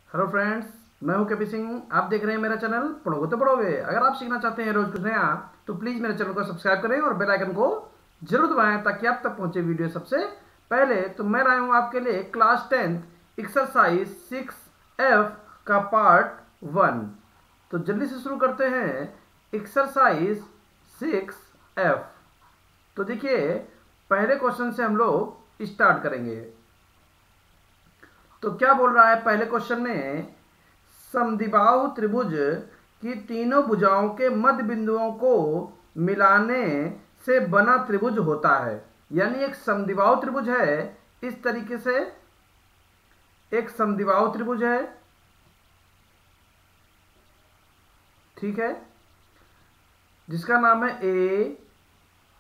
Hello friends, मैं हूं KP Singh. आप देख रहे हैं मेरा चैनल पढ़ोगे तो पढ़ोगे। अगर आप सीखना चाहते हैं रोज कुछ नया तो प्लीज़ मेरे चैनल को सब्सक्राइब करें और बेल आइकन को जरूर दबाएं ताकि आप तक पहुंचे वीडियो सबसे पहले। तो मैं लाया हूं आपके लिए क्लास 10 एक्सरसाइज 6F का पार्ट 1। तो जल्दी से शुरू करते हैं एक्सरसाइज 6F। तो देखिए, पहले क्वेश्चन से हम लोग स्टार्ट करेंगे। तो क्या बोल रहा है पहले क्वेश्चन में, समद्विबाहु त्रिभुज की तीनों भुजाओं के मध्य बिंदुओं को मिलाने से बना त्रिभुज होता है। यानी एक समद्विबाहु त्रिभुज है, इस तरीके से एक समद्विबाहु त्रिभुज है, ठीक है, जिसका नाम है ए,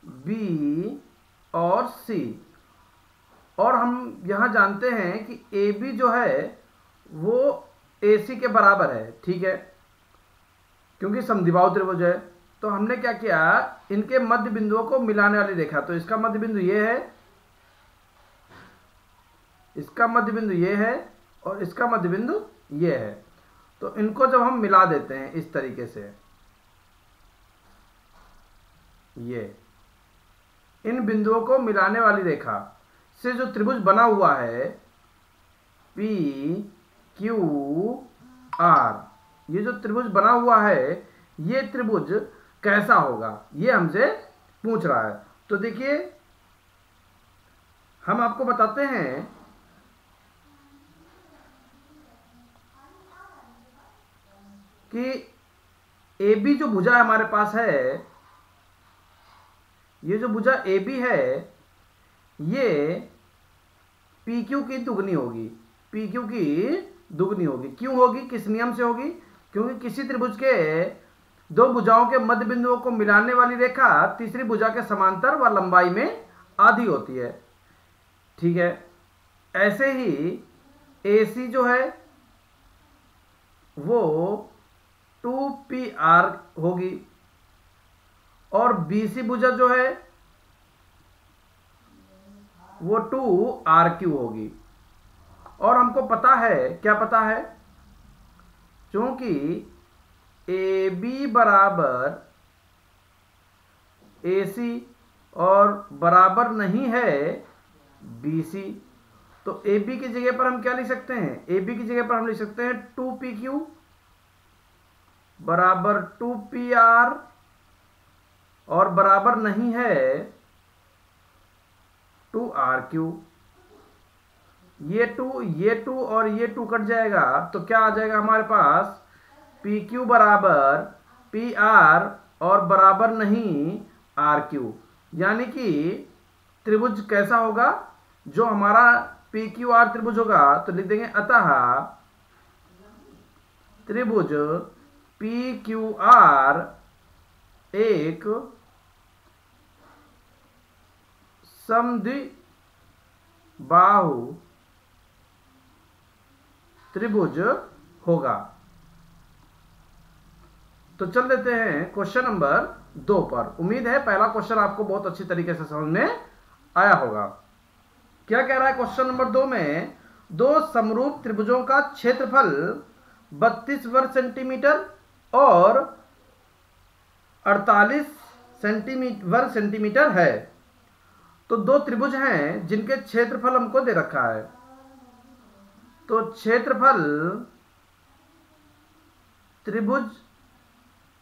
बी और सी। और हम यहां जानते हैं कि ए बी जो है वो ए सी के बराबर है, ठीक है, क्योंकि समद्विबाहु त्रिभुज है। तो हमने क्या किया, इनके मध्य बिंदुओं को मिलाने वाली रेखा, तो इसका मध्य बिंदु ये है, इसका मध्य बिंदु ये है और इसका मध्य बिंदु ये है। तो इनको जब हम मिला देते हैं इस तरीके से, ये इन बिंदुओं को मिलाने वाली रेखा से जो त्रिभुज बना हुआ है पी क्यू आर, ये जो त्रिभुज बना हुआ है ये त्रिभुज कैसा होगा, ये हमसे पूछ रहा है। तो देखिए, हम आपको बताते हैं कि ए बी जो भुजा हमारे पास है, ये जो भुजा ए बी है ये पी क्यू की दुगनी होगी, पी क्यू की दुगनी होगी। क्यों होगी, किस नियम से होगी? क्योंकि किसी त्रिभुज के दो भुजाओं के मध्य बिंदुओं को मिलाने वाली रेखा तीसरी भुजा के समांतर व लंबाई में आधी होती है, ठीक है। ऐसे ही ए सी जो है वो 2PR होगी और बी सी भुजा जो है वो 2RQ होगी। और हमको पता है, क्या पता है, क्योंकि ए बी बराबर ए सी और बराबर नहीं है बी सी, तो ए बी की जगह पर हम क्या लिख सकते हैं, ए बी की जगह पर हम लिख सकते हैं 2PQ बराबर 2PR और बराबर नहीं है 2RQ। ये 2 और ये 2 कट जाएगा तो क्या आ जाएगा हमारे पास, PQ बराबर PR और बराबर नहीं RQ। यानी कि त्रिभुज कैसा होगा, जो हमारा PQR त्रिभुज होगा तो लिख देंगे अतः त्रिभुज PQR एक समद्विबाहु त्रिभुज होगा। तो चल देते हैं क्वेश्चन नंबर 2 पर। उम्मीद है पहला क्वेश्चन आपको बहुत अच्छी तरीके से समझ में आया होगा। क्या कह रहा है क्वेश्चन नंबर 2 में, दो समरूप त्रिभुजों का क्षेत्रफल 32 वर्ग सेंटीमीटर और 48 वर्ग सेंटीमीटर है। तो दो त्रिभुज हैं जिनके क्षेत्रफल हमको दे रखा है। तो क्षेत्रफल त्रिभुज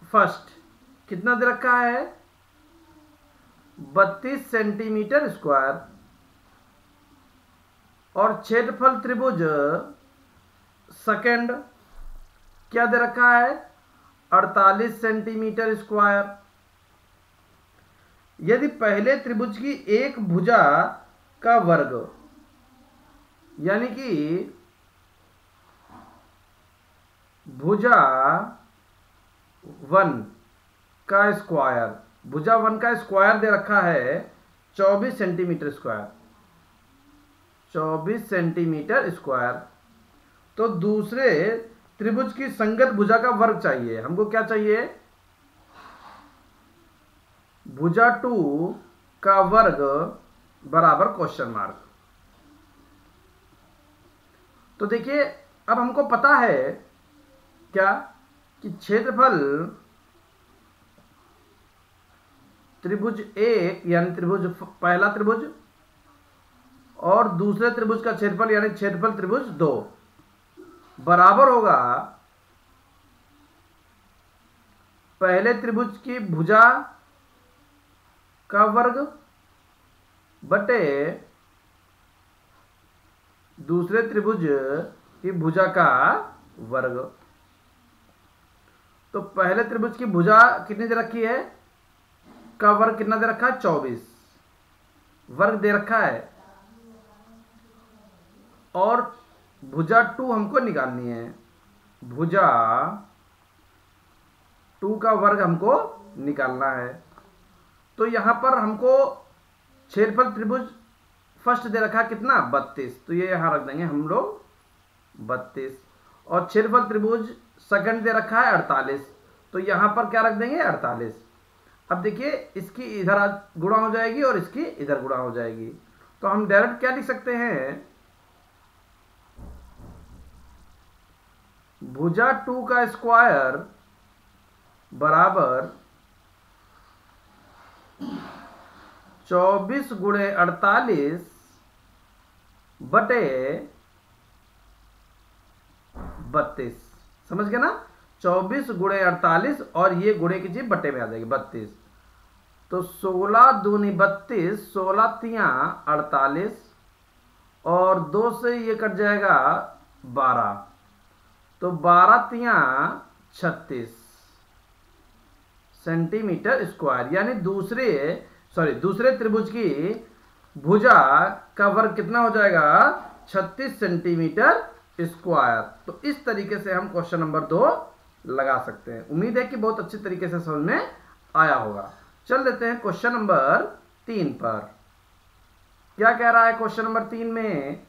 फर्स्ट कितना दे रखा है, 32 सेंटीमीटर स्क्वायर, और क्षेत्रफल त्रिभुज सेकंड क्या दे रखा है, 48 सेंटीमीटर स्क्वायर। यदि पहले त्रिभुज की एक भुजा का वर्ग, यानी कि भुजा 1 का स्क्वायर, भुजा 1 का स्क्वायर दे रखा है 24 सेंटीमीटर स्क्वायर, 24 सेंटीमीटर स्क्वायर। तो दूसरे त्रिभुज की संगत भुजा का वर्ग चाहिए हमको। क्या चाहिए, भुजा 2 का वर्ग बराबर क्वेश्चन मार्क। तो देखिए, अब हमको पता है क्या कि क्षेत्रफल त्रिभुज एक यानी त्रिभुज पहला त्रिभुज और दूसरे त्रिभुज का क्षेत्रफल यानी क्षेत्रफल त्रिभुज दो बराबर होगा पहले त्रिभुज की भुजा का वर्ग बटे दूसरे त्रिभुज की भुजा का वर्ग। तो पहले त्रिभुज की भुजा कितनी दे रखी है, का वर्ग कितना दे रखा है, 24 वर्ग दे रखा है, और भुजा 2 हमको निकालनी है। भुजा 2 का वर्ग हमको निकालना है। तो यहां पर हमको क्षेत्रफल त्रिभुज फर्स्ट दे रखा है कितना, 32, तो ये यहां रख देंगे हम लोग 32, और क्षेत्रफल त्रिभुज सेकंड दे रखा है 48, तो यहां पर क्या रख देंगे, 48। अब देखिए इसकी इधर गुणा हो जाएगी और इसकी इधर गुणा हो जाएगी, तो हम डायरेक्ट क्या लिख सकते हैं, भुजा 2 का स्क्वायर बराबर 24 गुणे 48 बटे 32, समझ गए ना, 24 गुणे 48 और ये गुणे की चीज बटे में आ जाएगी 32, तो 16 दूनी 32, 16 तियां 48 और 2 से ये कट जाएगा 12, तो 12 तियां 36 सेंटीमीटर स्क्वायर, यानी दूसरे त्रिभुज की भुजा का वर्ग कितना हो जाएगा, 36 सेंटीमीटर स्क्वायर। तो इस तरीके से हम क्वेश्चन नंबर 2 लगा सकते हैं। उम्मीद है कि बहुत अच्छी तरीके से समझ में आया होगा। चल देते हैं क्वेश्चन नंबर 3 पर। क्या कह रहा है क्वेश्चन नंबर 3 में,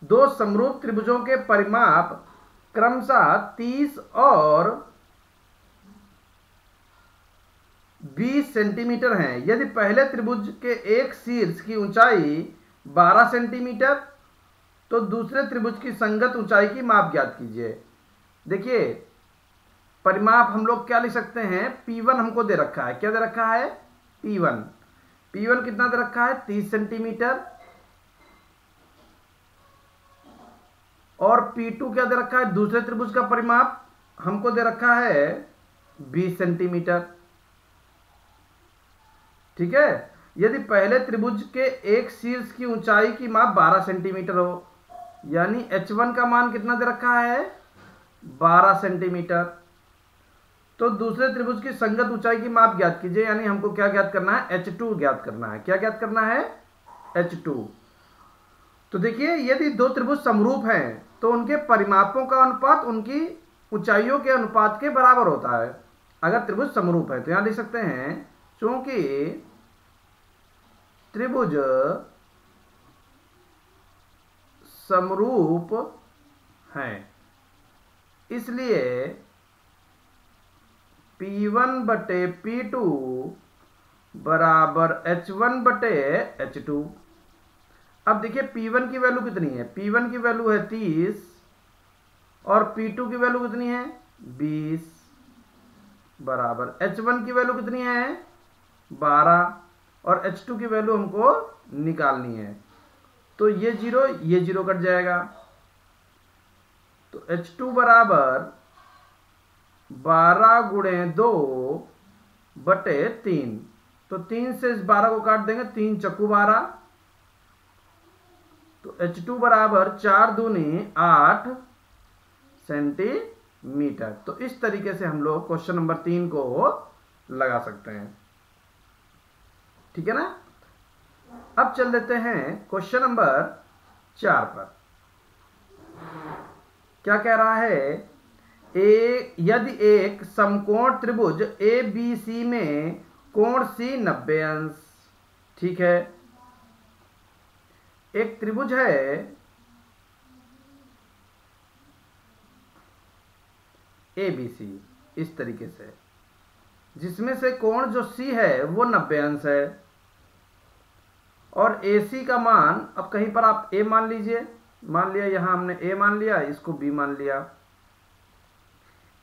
दो समरूप त्रिभुजों के परिमाप क्रमशः 30 और 20 सेंटीमीटर हैं। यदि पहले त्रिभुज के एक शीर्ष की ऊंचाई 12 सेंटीमीटर तो दूसरे त्रिभुज की संगत ऊंचाई की माप ज्ञात कीजिए। देखिए परिमाप हम लोग क्या लिख सकते हैं, P1 हमको दे रखा है, क्या दे रखा है, P1 कितना दे रखा है, 30 सेंटीमीटर, और P2 क्या दे रखा है, दूसरे त्रिभुज का परिमाप हमको दे रखा है 20 सेंटीमीटर। ठीक है, यदि पहले त्रिभुज के एक शीर्ष की ऊंचाई की माप 12 सेंटीमीटर हो, यानी H1 का मान कितना दे रखा है, 12 सेंटीमीटर, तो दूसरे त्रिभुज की संगत ऊंचाई की माप ज्ञात कीजिए, यानी हमको क्या ज्ञात करना है, H2 ज्ञात करना है। क्या ज्ञात करना है, H2। तो देखिए यदि दो त्रिभुज समरूप हैं तो उनके परिमापों का अनुपात उनकी ऊंचाइयों के अनुपात के बराबर होता है। अगर त्रिभुज समरूप है तो यहां लिख सकते हैं, चूंकि त्रिभुज समरूप हैं इसलिए P1 बटे P2 बराबर H1 बटे H2। अब देखिए P1 की वैल्यू कितनी है, P1 की वैल्यू है 30 और P2 की वैल्यू कितनी है, 20 बराबर H1 की वैल्यू कितनी है, 12 और H2 की वैल्यू हमको निकालनी है। तो ये जीरो कट जाएगा, तो H2 बराबर 12 गुणे 2 बटे 3, तो 3 से इस 12 को काट देंगे, 3 चक्कू 12, तो H2 बराबर 4 दूनी 8 सेंटीमीटर। तो इस तरीके से हम लोग क्वेश्चन नंबर 3 को लगा सकते हैं। ठीक है ना। अब चल देते हैं क्वेश्चन नंबर 4 पर। क्या कह रहा है, यदि एक समकोण त्रिभुज ABC में कोण C 90 अंश, ठीक है, एक त्रिभुज है ABC इस तरीके से, जिसमें से कोण जो C है वो 90 अंश है, और AC का मान, अब कहीं पर आप A मान लीजिए मान लिया यहाँ हमने ए मान लिया, इसको बी मान लिया।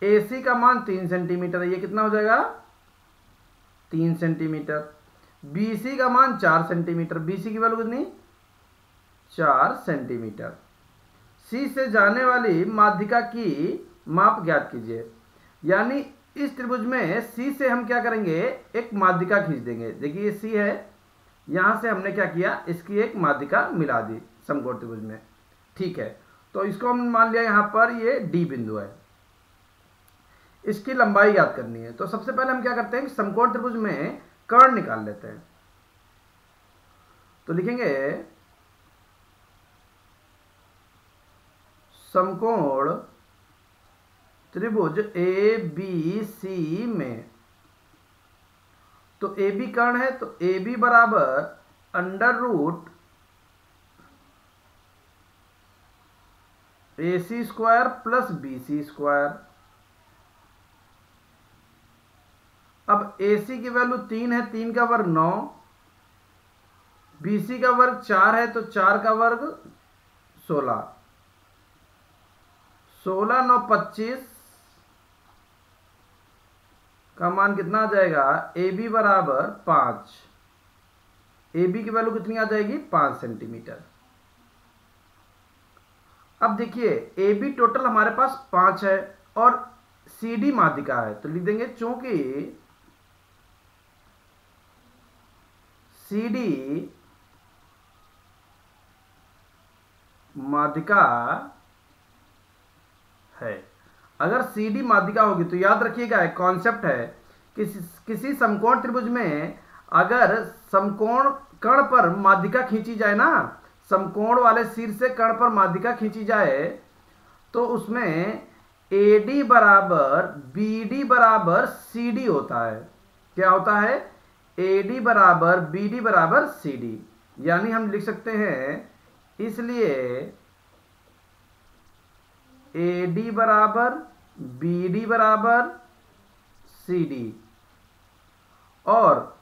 AC का मान 3 सेंटीमीटर है, ये कितना हो जाएगा 3 सेंटीमीटर। BC का मान 4 सेंटीमीटर, BC की वैल्यू कितनी 4 सेंटीमीटर। C से जाने वाली माध्यिका की माप ज्ञात कीजिए। यानी इस त्रिभुज में C से हम क्या करेंगे, एक माध्यिका खींच देंगे। देखिए ये C है, यहां से हमने क्या किया, इसकी एक माध्यिका मिला दी समकोण त्रिभुज में। ठीक है, तो इसको हम मान लिया यहां पर ये D बिंदु है, इसकी लंबाई याद करनी है। तो सबसे पहले हम क्या करते हैं, समकोण त्रिभुज में कर्ण निकाल लेते हैं। तो लिखेंगे समकोण त्रिभुज ABC में, तो AB कर्ण है, तो AB बराबर under root AC square plus BC square. अब AC की वैल्यू 3 है, 3 का वर्ग 9, BC का वर्ग 4 है, तो 4 का वर्ग 16, 16 9 25 का मान कितना आ जाएगा, AB बराबर 5। AB की वैल्यू कितनी आ जाएगी 5 सेंटीमीटर। अब देखिए AB टोटल हमारे पास 5 है और CD माध्यिका है, तो लिख देंगे चूंकि CD माध्यिका है। अगर CD माध्यिका होगी तो याद रखिएगा एक कॉन्सेप्ट है कि किसी समकोण त्रिभुज में अगर समकोण कर्ण पर माध्यिका खींची जाए ना, समकोण वाले सिर से कर्ण पर माध्यिका खींची जाए, तो उसमें AD बराबर BD बराबर CD होता है। क्या होता है, AD बराबर BD बराबर CD। यानी हम लिख सकते हैं, इसलिए AD बराबर BD बराबर CD, और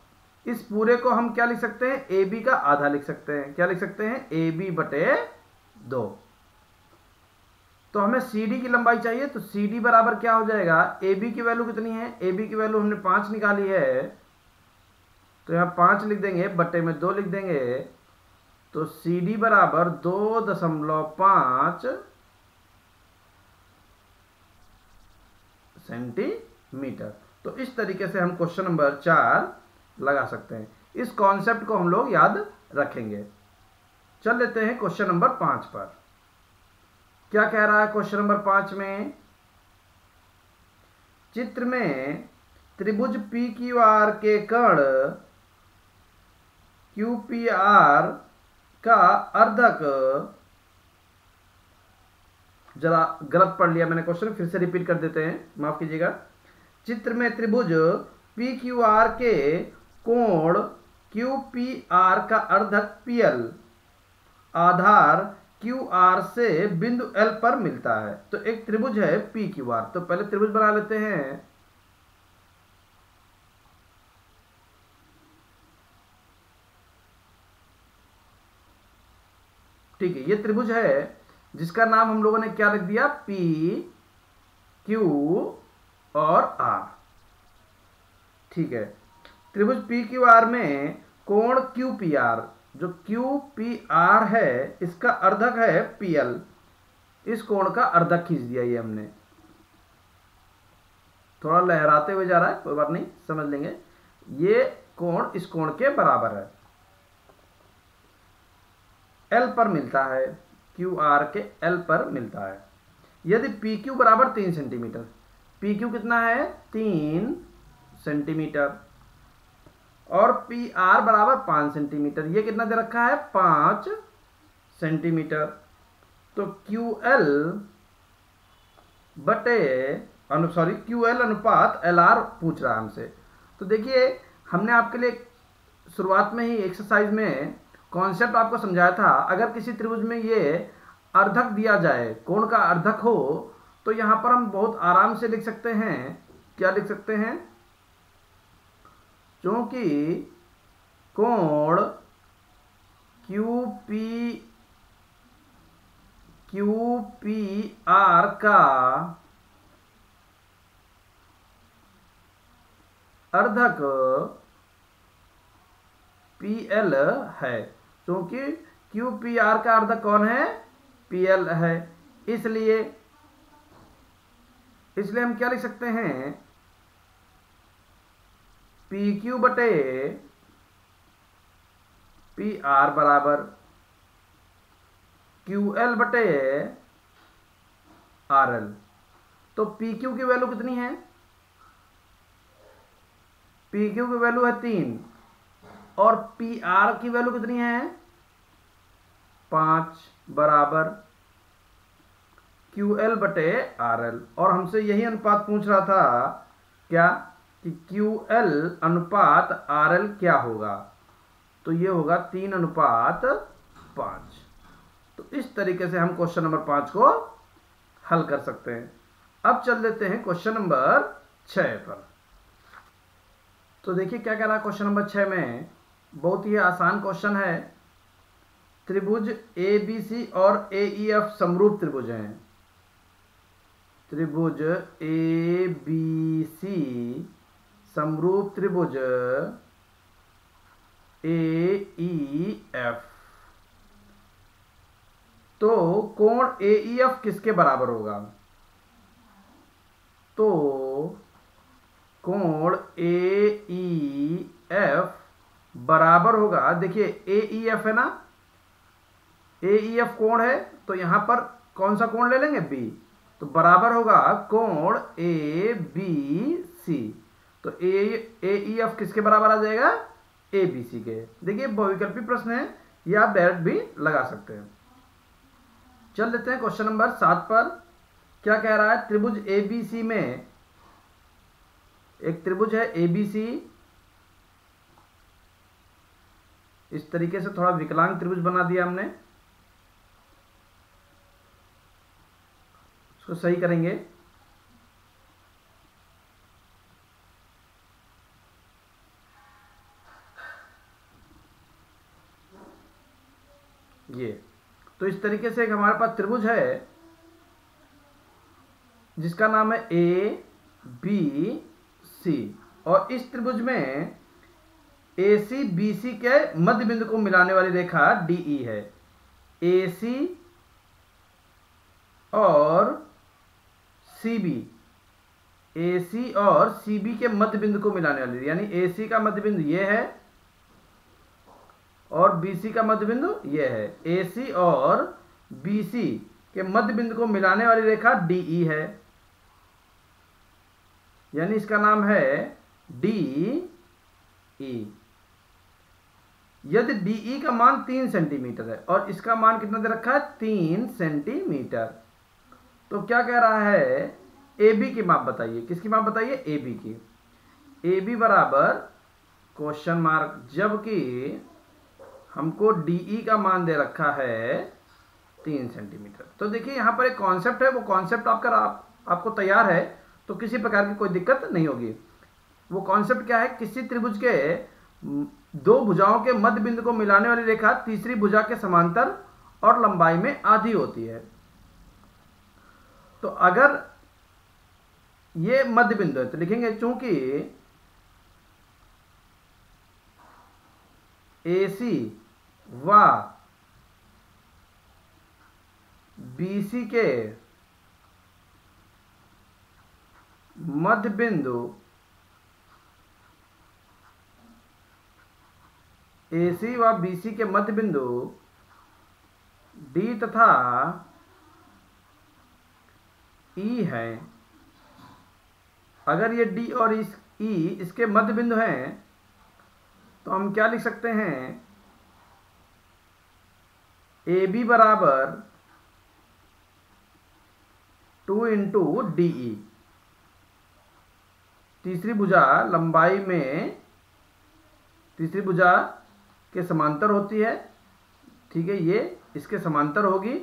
इस पूरे को हम क्या लिख सकते हैं, AB का आधा लिख सकते हैं। क्या लिख सकते हैं, AB बटे 2। तो हमें CD की लंबाई चाहिए, तो CD बराबर क्या हो जाएगा, AB की वैल्यू कितनी है, AB की वैल्यू हमने 5 निकाली है, तो यहां 5 लिख देंगे, बटे में 2 लिख देंगे, तो CD बराबर 2.5 सेंटीमीटर। तो इस तरीके से हम क्वेश्चन नंबर 4 लगा सकते हैं। इस कॉन्सेप्ट को हम लोग याद रखेंगे। चल लेते हैं क्वेश्चन नंबर 5 पर। क्या कह रहा है क्वेश्चन नंबर 5 में, चित्र में त्रिभुज PQR के कर्ण QPR का अर्धक, जरा गलत पढ़ लिया मैंने क्वेश्चन, फिर से रिपीट कर देते हैं, माफ कीजिएगा। चित्र में त्रिभुज PQR के कोण QPR का अर्धक PL आधार QR से बिंदु L पर मिलता है। तो एक त्रिभुज है PQR, तो पहले त्रिभुज बना लेते हैं। ठीक है, ये त्रिभुज है जिसका नाम हम लोगों ने क्या रख दिया, P Q और R। ठीक है, त्रिभुज PQR में कोण QPR, जो QPR है इसका अर्धक है PL। इस कोण का अर्धक खींच दिया ये हमने, थोड़ा लहराते हुए जा रहा है, कोई बात नहीं, समझ लेंगे। ये कोण इस कोण के बराबर है, L पर मिलता है, QR के L पर मिलता है। यदि PQ बराबर 3 सेंटीमीटर, PQ कितना है 3 सेंटीमीटर, और PR बराबर 5 सेंटीमीटर, ये कितना दे रखा है 5 सेंटीमीटर। तो QL बटे QL अनुपात LR पूछ रहा है हमसे। तो देखिए हमने आपके लिए शुरुआत में ही एक्सरसाइज में कॉन्सेप्ट आपको समझाया था। अगर किसी त्रिभुज में ये अर्धक दिया जाए, कोण का अर्धक हो, तो यहां पर हम बहुत आराम से लिख सकते हैं। क्या लिख सकते हैं, क्योंकि कोण QPR क्यू पी आर का अर्धक पी एल है, क्योंकि क्यू पी आर का अर्धक कौन है? पी एल है। इसलिए हम क्या लिख सकते हैं? पी क्यू बटे पी आर बराबर क्यू एल बटे आर एल। तो पी क्यू की वैल्यू कितनी है? पी क्यू की वैल्यू है 3 और पी आर की वैल्यू कितनी है? 5 बराबर क्यू एल बटे आर एल। और हमसे यही अनुपात पूछ रहा था क्या कि क्यू एल अनुपात आर एल क्या होगा? तो ये होगा 3:5। तो इस तरीके से हम क्वेश्चन नंबर 5 को हल कर सकते हैं। अब चल देते हैं क्वेश्चन नंबर 6 पर। तो देखिए क्या कह रहा है क्वेश्चन नंबर 6 में। बहुत ही आसान क्वेश्चन है। त्रिभुज ए बी सी और ए ई एफ समरूप त्रिभुज हैं। त्रिभुज ए बी सी समरूप त्रिभुज ए ई एफ। तो कोण ए ई एफ किसके बराबर होगा? तो कोण ए ई एफ बराबर होगा, देखिए ए ई एफ है ना, ए ई एफ कोण है, तो यहां पर कौन सा कोण ले लेंगे? बी। तो बराबर होगा कोण ए बी सी। तो ए ई एफ किसके बराबर आ जाएगा? ए बी सी के। देखिए बहुविकल्पी प्रश्न है, ये आप डायरेक्ट भी लगा सकते हैं। चल लेते हैं क्वेश्चन नंबर 7 पर। क्या कह रहा है? त्रिभुज ए बी सी में एक त्रिभुज है ए बी सी। इस तरीके से थोड़ा विकलांग त्रिभुज बना दिया हमने, इसको सही करेंगे। ये तो इस तरीके से एक हमारे पास त्रिभुज है जिसका नाम है ए बी सी। और इस त्रिभुज में ए सी बी सी के मध्य बिंदु को मिलाने वाली रेखा डी ई है। ए सी और सी बी, ए सी और सी बी के मध्य बिंदु को मिलाने वाली, यानी ए सी का मध्य बिंदु ये है और बी सी का मध्य बिंदु ये है। ए सी और बी सी के मध्य बिंदु को मिलाने वाली रेखा डी ई है, यानी इसका नाम है डी ई। यदि डी ई का मान 3 सेंटीमीटर है और इसका मान कितना दे रखा है? 3 सेंटीमीटर। तो क्या कह रहा है? ए बी की माप बताइए। किसकी माप बताइए? ए बी की। ए बी बराबर क्वेश्चन मार्क, जबकि हमको डी ई का मान दे रखा है 3 सेंटीमीटर। तो देखिए यहाँ पर एक कॉन्सेप्ट है, वो कॉन्सेप्ट आपको तैयार है तो किसी प्रकार की कोई दिक्कत नहीं होगी। वो कॉन्सेप्ट क्या है? किसी त्रिभुज के 2 भुजाओं के मध्य बिंदु को मिलाने वाली रेखा तीसरी भुजा के समांतर और लंबाई में आधी होती है। तो अगर ये मध्य बिंदु है तो लिखेंगे चूंकि ए सी व बी सी के मध्य बिंदु ए सी व बी सी के मध्य बिंदु डी तथा ई है। अगर ये डी और ई इसके मध्य बिंदु हैं तो हम क्या लिख सकते हैं? ए बी बराबर 2 इंटू डी ई। तीसरी भुजा लंबाई में तीसरी भुजा के समांतर होती है, ठीक है, ये इसके समांतर होगी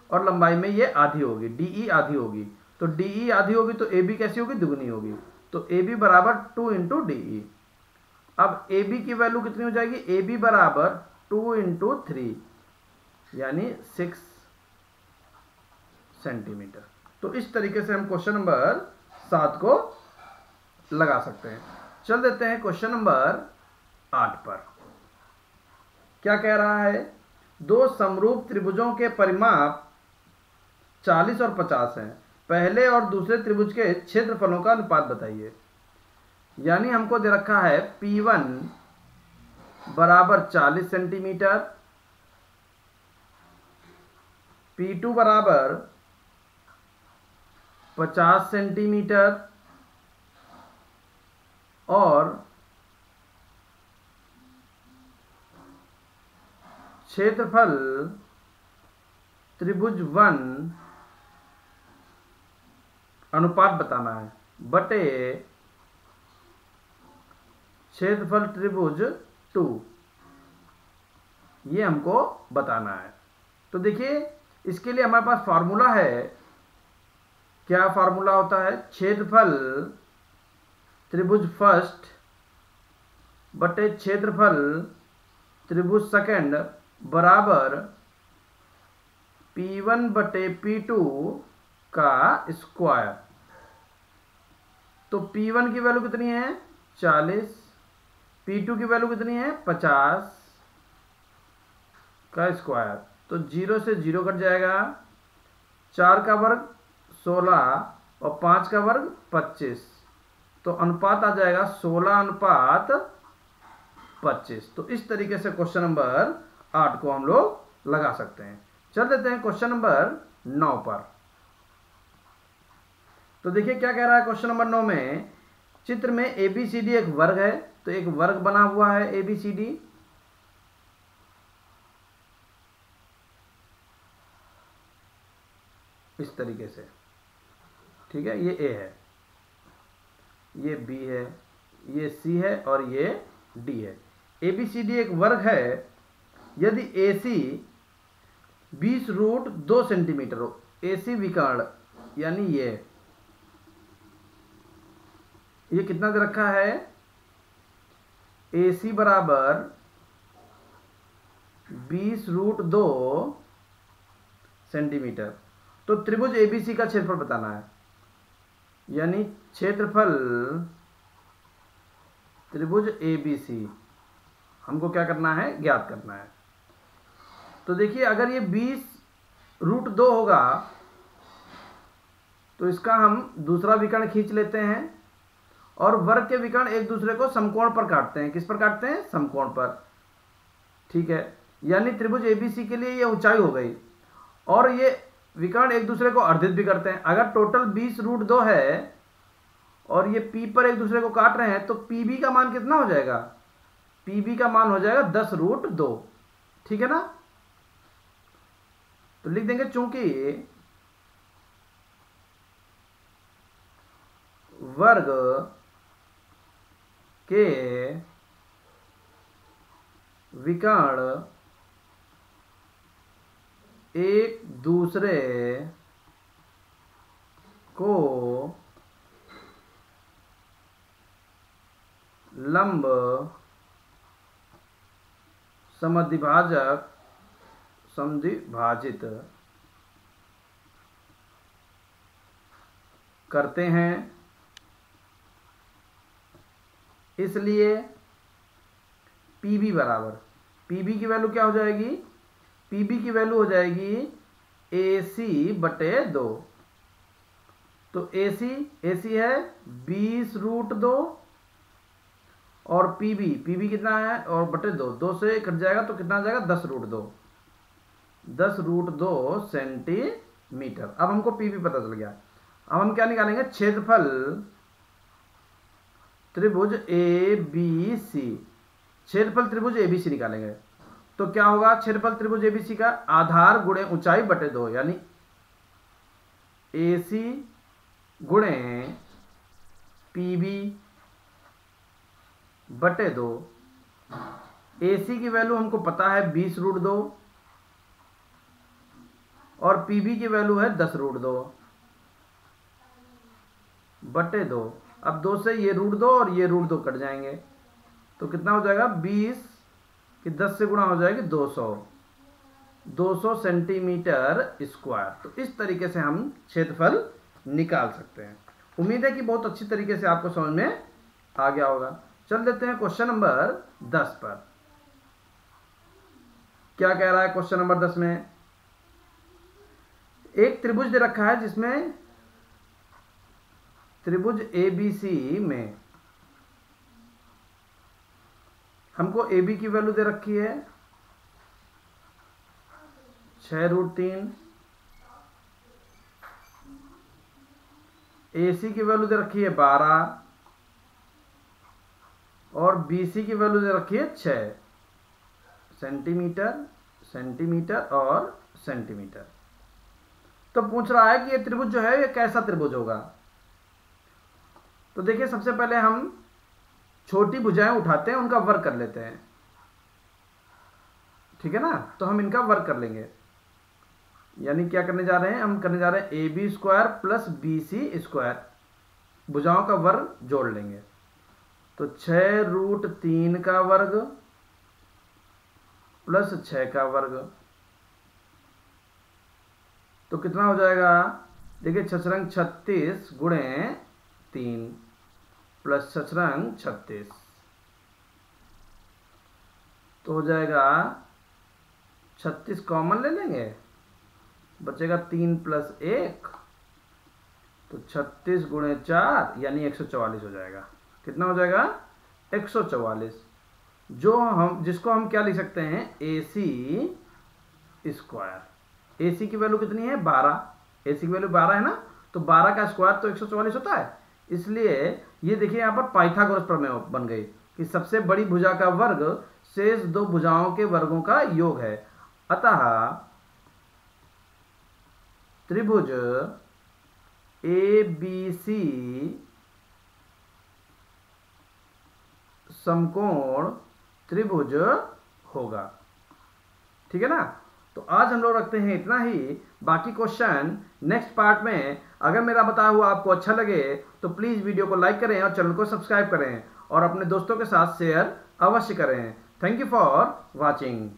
और लंबाई में ये आधी होगी, डी ई आधी होगी। तो डी ई आधी होगी तो ए बी कैसी होगी? दुगनी होगी। तो ए बी बराबर 2 इंटू डी ई। अब ए बी की वैल्यू कितनी हो जाएगी? ए बी बराबर 2 इंटू 3 यानी 6 सेंटीमीटर। तो इस तरीके से हम क्वेश्चन नंबर 7 को लगा सकते हैं। चल देते हैं क्वेश्चन नंबर 8 पर। क्या कह रहा है? दो समरूप त्रिभुजों के परिमाप 40 और 50 हैं। पहले और दूसरे त्रिभुज के क्षेत्रफलों का अनुपात बताइए। यानी हमको दे रखा है P1 बराबर 40 सेंटीमीटर, P2 बराबर 50 सेंटीमीटर और क्षेत्रफल त्रिभुज 1 अनुपात बताना है बटे क्षेत्रफल त्रिभुज 2, ये हमको बताना है। तो देखिए इसके लिए हमारे पास फार्मूला है। क्या फार्मूला होता है? क्षेत्रफल त्रिभुज फर्स्ट बटे क्षेत्रफल त्रिभुज सेकंड बराबर P1 बटे P2 का स्क्वायर। तो P1 की वैल्यू कितनी है? 40, P2 की वैल्यू कितनी है? 50 का स्क्वायर। तो 0 से 0 कट जाएगा, 4 का वर्ग 16 और 5 का वर्ग 25। तो अनुपात आ जाएगा 16 अनुपात 25। तो इस तरीके से क्वेश्चन नंबर 8 को हम लोग लगा सकते हैं। चल देते हैं क्वेश्चन नंबर 9 पर। तो देखिए क्या कह रहा है क्वेश्चन नंबर 9 में। चित्र में ABCD एक वर्ग है। तो एक वर्ग बना हुआ है ABCD। इस तरीके से, ठीक है। ये A है, ये B है, ये C है और ये D है। ABCD एक वर्ग है यदि AC 20√2 सेंटीमीटर हो। AC विकर्ण यानी ये कितना दे रखा है? AC बराबर 20√2 सेंटीमीटर। तो त्रिभुज ABC का क्षेत्रफल बताना है। यानी क्षेत्रफल त्रिभुज ABC हमको क्या करना है? ज्ञात करना है। तो देखिए अगर ये 20√2 होगा तो इसका हम दूसरा विकर्ण खींच लेते हैं और वर्ग के विकर्ण एक दूसरे को समकोण पर काटते हैं। किस पर काटते हैं? समकोण पर, ठीक है। यानी त्रिभुज ABC के लिए ये ऊंचाई हो गई और ये विकर्ण एक दूसरे को अर्धित भी करते हैं। अगर टोटल 20√2 है और ये P पर एक दूसरे को काट रहे हैं तो PB का मान कितना हो जाएगा? PB का मान हो जाएगा 10√2, ठीक है ना। तो लिख देंगे चूंकि वर्ग के विकर्ण एक दूसरे को लंब समद्विभाजित करते हैं, इसलिए PB बराबर, PB की वैल्यू क्या हो जाएगी? PB की वैल्यू हो जाएगी AC बटे 2। तो AC है 20√2 और PB कितना है? और बटे 2 से कट जाएगा तो कितना आ जाएगा? 10√2 सेंटीमीटर। अब हमको PB पता चल गया। अब हम क्या निकालेंगे? क्षेत्रफल त्रिभुज ABC, क्षेत्रफल त्रिभुज ABC निकालेंगे। तो क्या होगा? क्षेत्रफल त्रिभुज ABC का आधार गुणे ऊंचाई बटे 2, यानी AC गुणे PB बटे 2। AC की वैल्यू हमको पता है 20√2 और PB की वैल्यू है 10√2 बटे 2। अब 2 से ये √2 और ये √2 कट जाएंगे तो कितना हो जाएगा? 20 कि 10 से गुणा हो जाएगी 200, 200 सेंटीमीटर स्क्वायर। तो इस तरीके से हम क्षेत्रफल निकाल सकते हैं। उम्मीद है कि बहुत अच्छी तरीके से आपको समझ में आ गया होगा। चल देते हैं क्वेश्चन नंबर 10 पर। क्या कह रहा है क्वेश्चन नंबर 10 में? एक त्रिभुज दे रखा है जिसमें त्रिभुज ABC में हमको AB की वैल्यू दे रखी है 6√3, AC की वैल्यू दे रखी है 12 और BC की वैल्यू दे रखी है 6 सेंटीमीटर, सेंटीमीटर और सेंटीमीटर। तो पूछ रहा है कि ये त्रिभुज जो है ये कैसा त्रिभुज होगा। तो देखिए सबसे पहले हम छोटी भुजाएं उठाते हैं, उनका वर्ग कर लेते हैं, ठीक है ना। तो हम इनका वर्ग कर लेंगे, यानी क्या करने जा रहे हैं, हम करने जा रहे हैं AB square plus BC square, भुजाओं का वर्ग जोड़ लेंगे। तो 6√3 का वर्ग प्लस 6 का वर्ग, तो कितना हो जाएगा? देखिए 6×6 36 गुणे 3 प्लस 6×6 36, तो हो जाएगा 36 कॉमन ले लेंगे, बचेगा 3 + 1, तो 36 गुणे 4 यानी 144 हो जाएगा। कितना हो जाएगा? 144, जिसको हम क्या लिख सकते हैं, AC स्क्वायर। AC की वैल्यू कितनी है? 12। AC की वैल्यू 12 है ना, तो 12 का स्क्वायर तो 144 होता है। इसलिए ये देखिए यहाँ पर पाइथागोरस प्रमेय बन गई कि सबसे बड़ी भुजा का वर्ग शेष दो भुजाओं के वर्गों का योग है। अतः त्रिभुज ABC समकोण त्रिभुज होगा, ठीक है ना। तो आज हम लोग रखते हैं इतना ही। बाकी क्वेश्चन नेक्स्ट पार्ट में। अगर मेरा बताया हुआ आपको अच्छा लगे तो प्लीज़ वीडियो को लाइक करें और चैनल को सब्सक्राइब करें और अपने दोस्तों के साथ शेयर अवश्य करें। Thank you for watching.